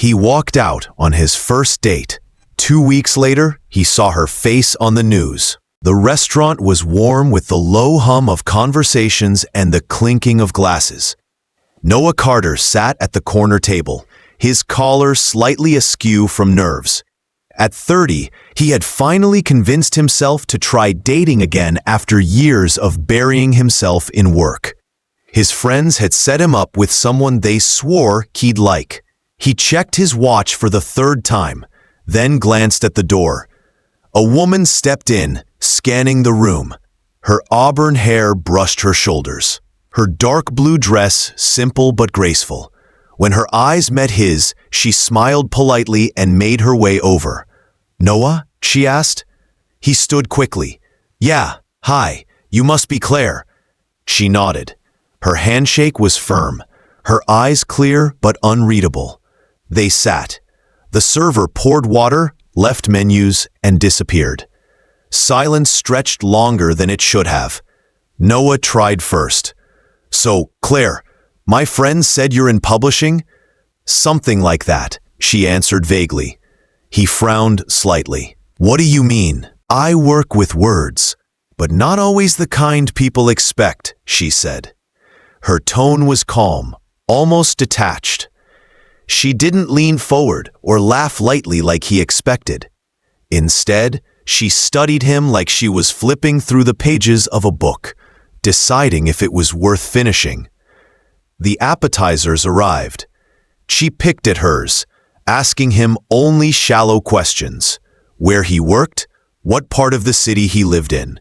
He walked out on his first date. 2 weeks later, he saw her face on the news. The restaurant was warm with the low hum of conversations and the clinking of glasses. Noah Carter sat at the corner table, his collar slightly askew from nerves. At 30, he had finally convinced himself to try dating again after years of burying himself in work. His friends had set him up with someone they swore he'd like. He checked his watch for the third time, then glanced at the door. A woman stepped in, scanning the room. Her auburn hair brushed her shoulders. Her dark blue dress simple but graceful. When her eyes met his, she smiled politely and made her way over. "Noah?" she asked. He stood quickly. "Yeah, hi, you must be Claire." She nodded. Her handshake was firm, her eyes clear but unreadable. They sat. The server poured water, left menus, and disappeared. Silence stretched longer than it should have. Noah tried first. "So, Claire, my friend said you're in publishing?" "Something like that," she answered vaguely. He frowned slightly. "What do you mean?" "I work with words, but not always the kind people expect," she said. Her tone was calm, almost detached. She didn't lean forward or laugh lightly like he expected. Instead, she studied him like she was flipping through the pages of a book, deciding if it was worth finishing. The appetizers arrived. She picked at hers, asking him only shallow questions: where he worked, what part of the city he lived in.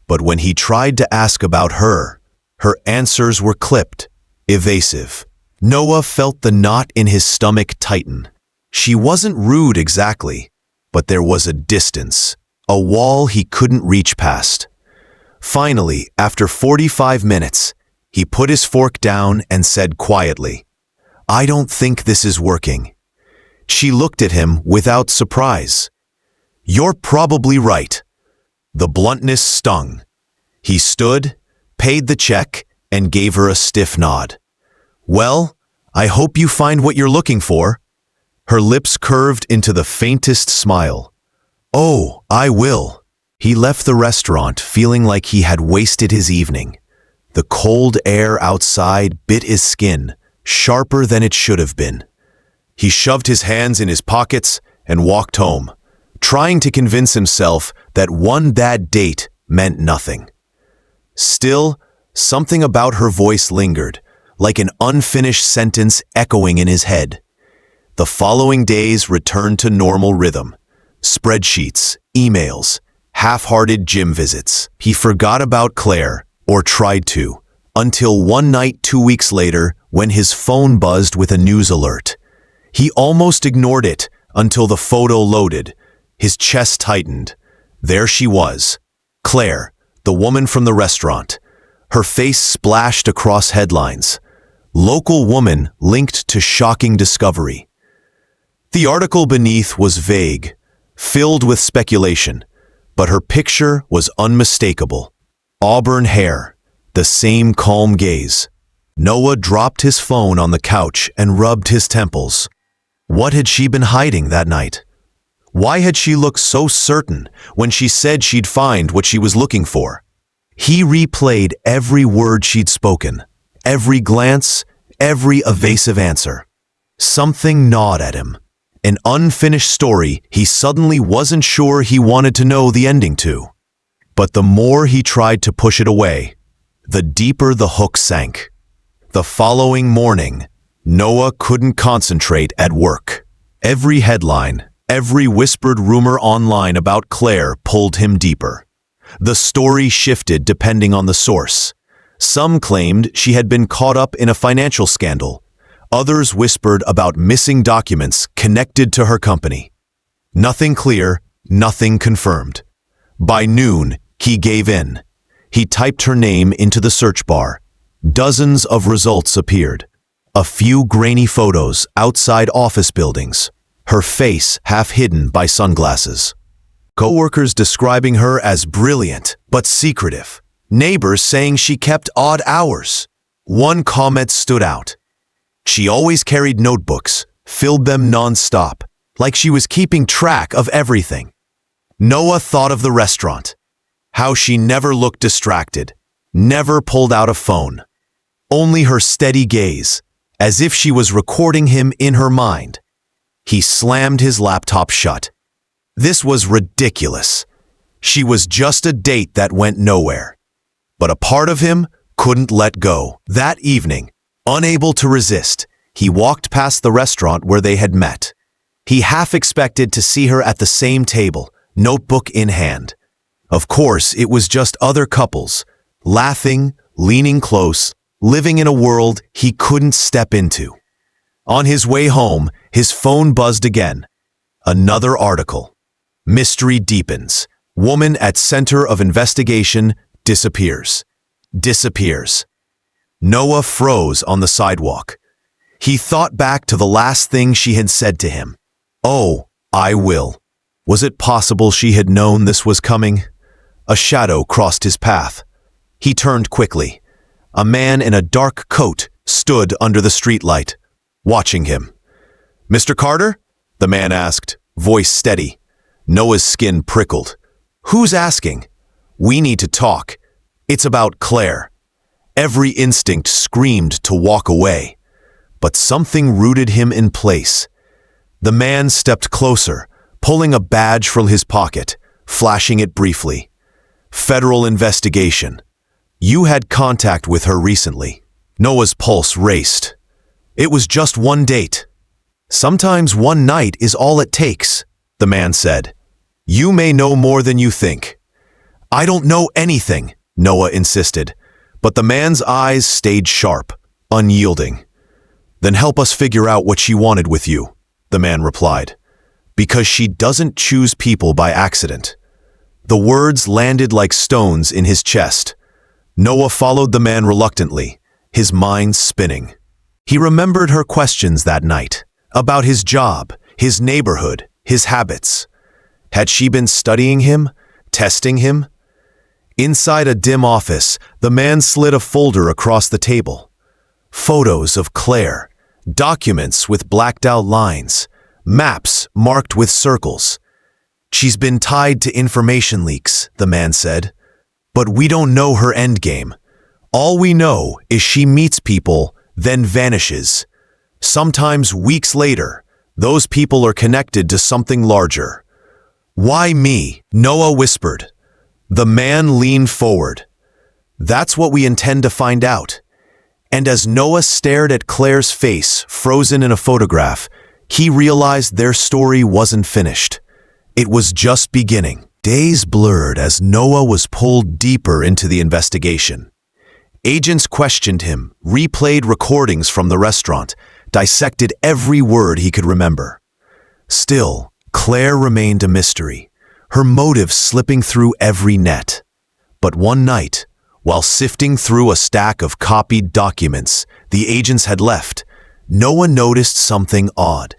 But when he tried to ask about her, her answers were clipped, evasive. Noah felt the knot in his stomach tighten. She wasn't rude exactly, but there was a distance, a wall he couldn't reach past. Finally, after 45 minutes, he put his fork down and said quietly, "I don't think this is working." She looked at him without surprise. "You're probably right." The bluntness stung. He stood, paid the check, and gave her a stiff nod. "Well, I hope you find what you're looking for." Her lips curved into the faintest smile. "Oh, I will." He left the restaurant feeling like he had wasted his evening. The cold air outside bit his skin, sharper than it should have been. He shoved his hands in his pockets and walked home, trying to convince himself that one bad date meant nothing. Still, something about her voice lingered, like an unfinished sentence echoing in his head. The following days returned to normal rhythm. Spreadsheets, emails, half-hearted gym visits. He forgot about Claire, or tried to, until one night 2 weeks later when his phone buzzed with a news alert. He almost ignored it until the photo loaded. His chest tightened. There she was, Claire, the woman from the restaurant. Her face splashed across headlines. Local woman linked to shocking discovery. The article beneath was vague, filled with speculation, but her picture was unmistakable. Auburn hair, the same calm gaze. Noah dropped his phone on the couch and rubbed his temples. What had she been hiding that night? Why had she looked so certain when she said she'd find what she was looking for? He replayed every word she'd spoken, every glance, every evasive answer. Something gnawed at him. An unfinished story he suddenly wasn't sure he wanted to know the ending to. But the more he tried to push it away, the deeper the hook sank. The following morning, Noah couldn't concentrate at work. Every headline, every whispered rumor online about Claire pulled him deeper. The story shifted depending on the source. Some claimed she had been caught up in a financial scandal. Others whispered about missing documents connected to her company. Nothing clear, nothing confirmed. By noon, he gave in. He typed her name into the search bar. Dozens of results appeared. A few grainy photos outside office buildings, her face half hidden by sunglasses. Coworkers describing her as brilliant but secretive. Neighbors saying she kept odd hours. One comment stood out. She always carried notebooks, filled them non-stop, like she was keeping track of everything. Noah thought of the restaurant, how she never looked distracted, never pulled out a phone. Only her steady gaze, as if she was recording him in her mind. He slammed his laptop shut. This was ridiculous. She was just a date that went nowhere. But a part of him couldn't let go. That evening, unable to resist, he walked past the restaurant where they had met. He half expected to see her at the same table, notebook in hand. Of course, it was just other couples, laughing, leaning close, living in a world he couldn't step into. On his way home, his phone buzzed again. Another article. Mystery deepens. Woman at center of investigation disappears. Disappears. Noah froze on the sidewalk. He thought back to the last thing she had said to him. "Oh, I will." Was it possible she had known this was coming? A shadow crossed his path. He turned quickly. A man in a dark coat stood under the streetlight, watching him. "Mr. Carter?" the man asked, voice steady. Noah's skin prickled. "Who's asking?" "We need to talk. It's about Claire." Every instinct screamed to walk away, but something rooted him in place. The man stepped closer, pulling a badge from his pocket, flashing it briefly. "Federal investigation. You had contact with her recently." Noah's pulse raced. It was just one date. "Sometimes one night is all it takes," the man said. "You may know more than you think." "I don't know anything," Noah insisted, but the man's eyes stayed sharp, unyielding. "Then help us figure out what she wanted with you," the man replied. "Because she doesn't choose people by accident." The words landed like stones in his chest. Noah followed the man reluctantly, his mind spinning. He remembered her questions that night, about his job, his neighborhood, his habits. Had she been studying him, testing him? Inside a dim office, the man slid a folder across the table. Photos of Claire, documents with blacked out lines, maps marked with circles. "She's been tied to information leaks," the man said. "But we don't know her endgame. All we know is she meets people, then vanishes. Sometimes weeks later, those people are connected to something larger." "Why me?" Noah whispered. The man leaned forward. "That's what we intend to find out." And as Noah stared at Claire's face, frozen in a photograph, he realized their story wasn't finished. It was just beginning. Days blurred as Noah was pulled deeper into the investigation. Agents questioned him, replayed recordings from the restaurant, dissected every word he could remember. Still, Claire remained a mystery, her motives slipping through every net. But one night, while sifting through a stack of copied documents the agents had left, Noah noticed something odd.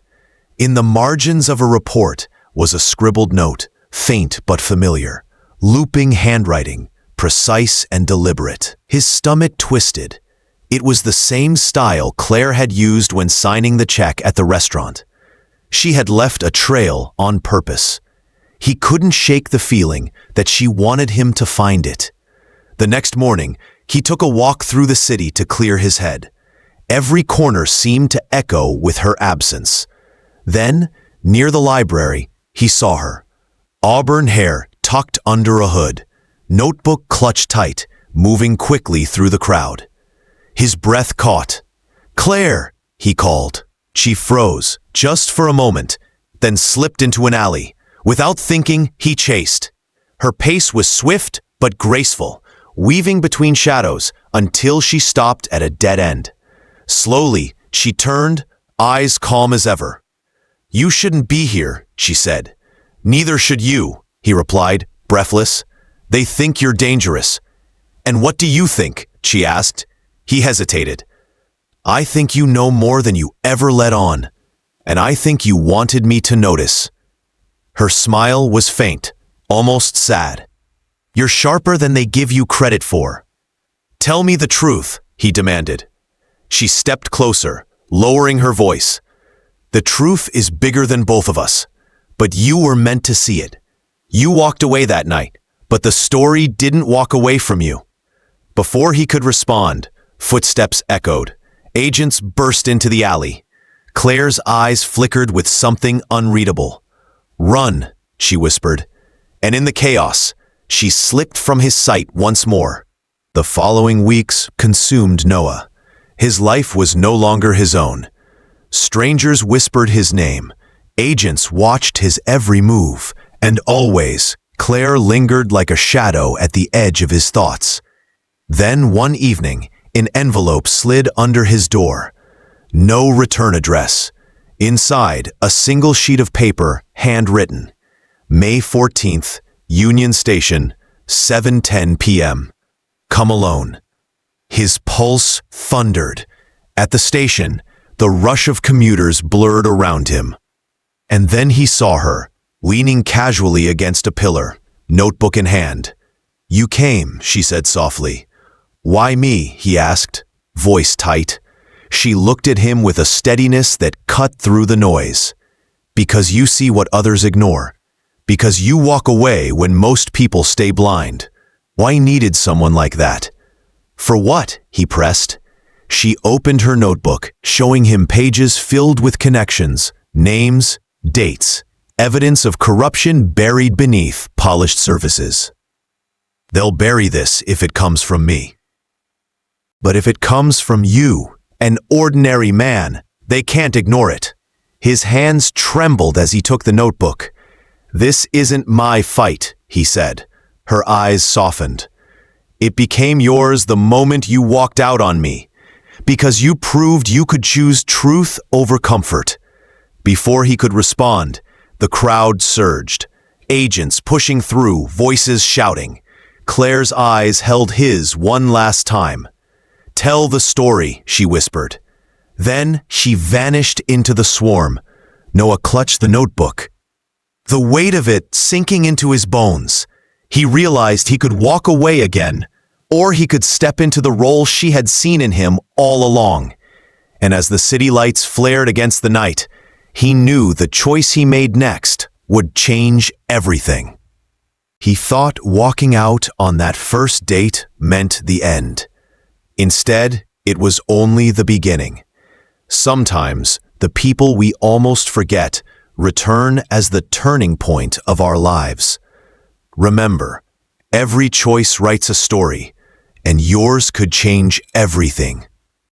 In the margins of a report was a scribbled note, faint but familiar, looping handwriting, precise and deliberate. His stomach twisted. It was the same style Claire had used when signing the check at the restaurant. She had left a trail on purpose. He couldn't shake the feeling that she wanted him to find it. The next morning, he took a walk through the city to clear his head. Every corner seemed to echo with her absence. Then, near the library, he saw her. Auburn hair tucked under a hood, notebook clutched tight, moving quickly through the crowd. His breath caught. "Claire!" he called. She froze, just for a moment, then slipped into an alley. Without thinking, he chased. Her pace was swift but graceful, weaving between shadows until she stopped at a dead end. Slowly, she turned, eyes calm as ever. "You shouldn't be here," she said. "Neither should you," he replied, breathless. "They think you're dangerous." "And what do you think?" she asked. He hesitated. "I think you know more than you ever let on, and I think you wanted me to notice." Her smile was faint, almost sad. "You're sharper than they give you credit for." "Tell me the truth," he demanded. She stepped closer, lowering her voice. The truth is bigger than both of us, but you were meant to see it. You walked away that night, but the story didn't walk away from you." Before he could respond, footsteps echoed. Agents burst into the alley. Claire's eyes flickered with something unreadable. "Run," she whispered, and in the chaos, she slipped from his sight once more. The following weeks consumed Noah. His life was no longer his own. Strangers whispered his name. Agents watched his every move, and always, Claire lingered like a shadow at the edge of his thoughts. Then one evening, an envelope slid under his door. No return address. Inside, a single sheet of paper, handwritten. May 14th, Union Station, 7:10 p.m. Come alone. His pulse thundered. At the station, the rush of commuters blurred around him. And then he saw her, leaning casually against a pillar, notebook in hand. "You came," she said softly. "Why me?" he asked, voice tight. She looked at him with a steadiness that cut through the noise. "Because you see what others ignore. Because you walk away when most people stay blind. Why needed someone like that?" "For what?" he pressed. She opened her notebook, showing him pages filled with connections, names, dates, evidence of corruption buried beneath polished surfaces. "They'll bury this if it comes from me. But if it comes from you, an ordinary man, they can't ignore it." His hands trembled as he took the notebook. "This isn't my fight," he said. Her eyes softened. "It became yours the moment you walked out on me, because you proved you could choose truth over comfort." Before he could respond, the crowd surged. Agents pushing through, voices shouting. Claire's eyes held his one last time. "Tell the story," she whispered. Then she vanished into the swarm. Noah clutched the notebook. The weight of it sinking into his bones. He realized he could walk away again, or he could step into the role she had seen in him all along. And as the city lights flared against the night, he knew the choice he made next would change everything. He thought walking out on that first date meant the end. Instead, it was only the beginning. Sometimes, the people we almost forget return as the turning point of our lives. Remember, every choice writes a story, and yours could change everything.